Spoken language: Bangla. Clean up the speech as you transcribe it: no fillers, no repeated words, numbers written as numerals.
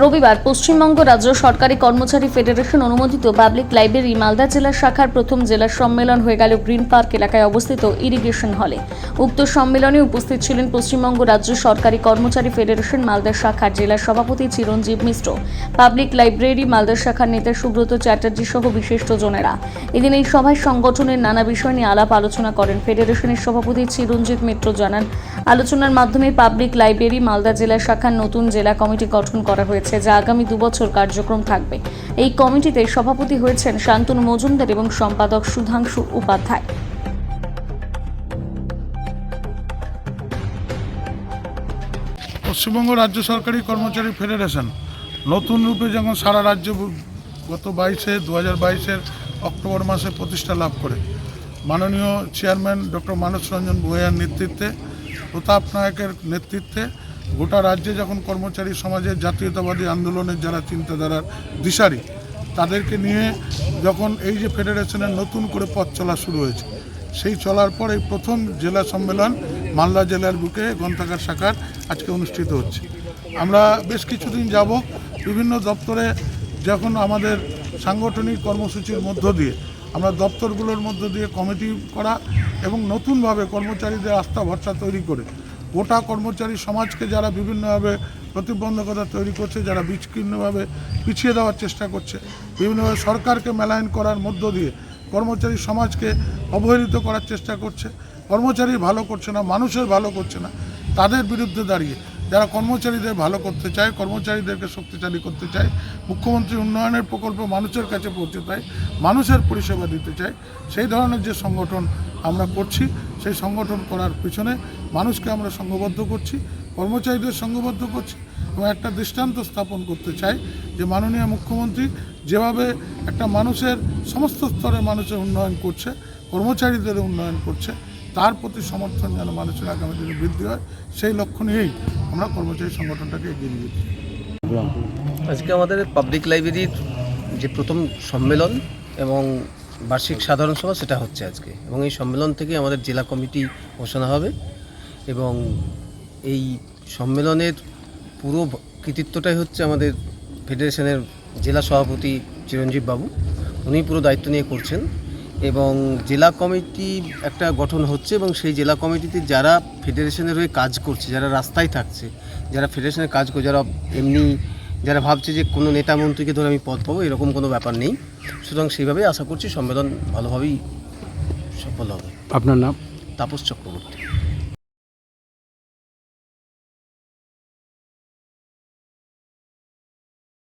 রবিবার পশ্চিমবঙ্গ রাজ্য সরকারি কর্মচারী ফেডারেশন অনুমোদিত পাবলিক লাইব্রেরি মালদা জেলা শাখার প্রথম জেলা সম্মেলন হয়ে গেল গ্রিন পার্ক এলাকায় অবস্থিত ইরিগেশন হলে। উক্ত সম্মেলনে উপস্থিত ছিলেন পশ্চিমবঙ্গ রাজ্য সরকারি কর্মচারী ফেডারেশন মালদা শাখার জেলা সভাপতি চিরঞ্জীব মিশ্র, পাবলিক লাইব্রেরি মালদা শাখার নেতা সুব্রত চ্যাটার্জি সহ বিশিষ্টজনেরা। এদিন এই সভায় সংগঠনের নানা বিষয় নিয়ে আলাপ আলোচনা করেন। ফেডারেশনের সভাপতি চিরঞ্জিত মিত্র জানান, আলোচনার মাধ্যমে পাবলিক লাইব্রেরি মালদা জেলা শাখার নতুন জেলা কমিটি গঠন করা হয়েছে, যা আগামী 2 বছর কার্যক্রম থাকবে। এই কমিটিতে সভাপতি হয়েছেন শান্তনু মজুমদার এবং সম্পাদক সুধাংশু উপাধ্যায়। পশ্চিমবঙ্গ রাজ্য সরকারি কর্মচারী ফেডারেশন নতুন রূপে যখন সারা রাজ্য গত 2022-এর অক্টোবর মাসে প্রতিষ্ঠা লাভ করে, মাননীয় চেয়ারম্যান ডক্টর মানস রঞ্জন ভূঁইয়ার নেতৃত্বে, প্রতাপ নায়কের নেতৃত্বে গোটা রাজ্যে যখন কর্মচারী সমাজের জাতীয়তাবাদী আন্দোলনের যারা চিন্তাধারার দিশারি, তাদেরকে নিয়ে যখন এই যে ফেডারেশনের নতুন করে পথ চলা শুরু হয়েছে, সেই চলার পর এই প্রথম জেলা সম্মেলন মালদা জেলার বুকে গ্রন্থাগার শাখার আজকে অনুষ্ঠিত হচ্ছে। আমরা বেশ কিছুদিন যাব বিভিন্ন দপ্তরে যখন আমাদের সাংগঠনিক কর্মসূচির মধ্য দিয়ে আমরা দপ্তরগুলোর মধ্য দিয়ে কমিটি করা এবং নতুনভাবে কর্মচারীদের আস্থা ভরসা তৈরি করে গোটা কর্মচারী সমাজকে যারা বিভিন্নভাবে প্রতিবন্ধকতা তৈরি করছে, যারা বিচ্ছিন্নভাবে পিছিয়ে দেওয়ার চেষ্টা করছে, বিভিন্নভাবে সরকারকে মেলায়ন করার মধ্য দিয়ে কর্মচারী সমাজকে অবহেলিত করার চেষ্টা করছে, কর্মচারী ভালো করছে না, মানুষের ভালো করছে না, তাদের বিরুদ্ধে দাঁড়িয়ে যারা কর্মচারীদের ভালো করতে চায়, কর্মচারীদেরকে শক্তিশালী করতে চায়, মুখ্যমন্ত্রী উন্নয়নের প্রকল্প মানুষের কাছে পৌঁছে দেয়, মানুষের পরিষেবা দিতে চায়, সেই ধরনের যে সংগঠন আমরা করছি, সেই সংগঠন করার পিছনে মানুষকে আমরা সংঘবদ্ধ করছি, কর্মচারীদের সংঘবদ্ধ করছি এবং একটা দৃষ্টান্ত স্থাপন করতে চাই যে মাননীয় মুখ্যমন্ত্রী যেভাবে একটা মানুষের সমস্ত স্তরের মানুষের উন্নয়ন করছে, কর্মচারীদের উন্নয়ন করছে, তার প্রতি সমর্থন যেন মানুষের আগামী দিনে বৃদ্ধি হয়, সেই লক্ষ্য নিয়েই আমরা কর্মচারী সংগঠনটাকে এগিয়ে নিয়ে যাচ্ছি। আজকে আমাদের পাবলিক লাইব্রেরির যে প্রথম সম্মেলন এবং বার্ষিক সাধারণ সভা, সেটা হচ্ছে আজকে, এবং এই সম্মেলন থেকে আমাদের জেলা কমিটি ঘোষণা হবে এবং এই সম্মেলনের পুরো কৃতিত্বটাই হচ্ছে আমাদের ফেডারেশনের জেলা সভাপতি চিরঞ্জীব বাবু, উনি পুরো দায়িত্ব নিয়ে করছেন এবং জেলা কমিটি একটা গঠন হচ্ছে এবং সেই জেলা কমিটিতে যারা ফেডারেশনের হয়ে কাজ করছে, যারা রাস্তায় থাকছে, যারা ফেডারেশনের কাজ করছে, যারা এমনি যারা ভাবছে যে কোনো নেতা মন্ত্রীকে ধরে আমি পদ পাবো, এরকম কোনো ব্যাপার নেই। সুতরাং সেইভাবেই আশা করছি সম্মেলন ভালোভাবেই সফল হবে। আপনার নাম? তাপস চক্রবর্তী।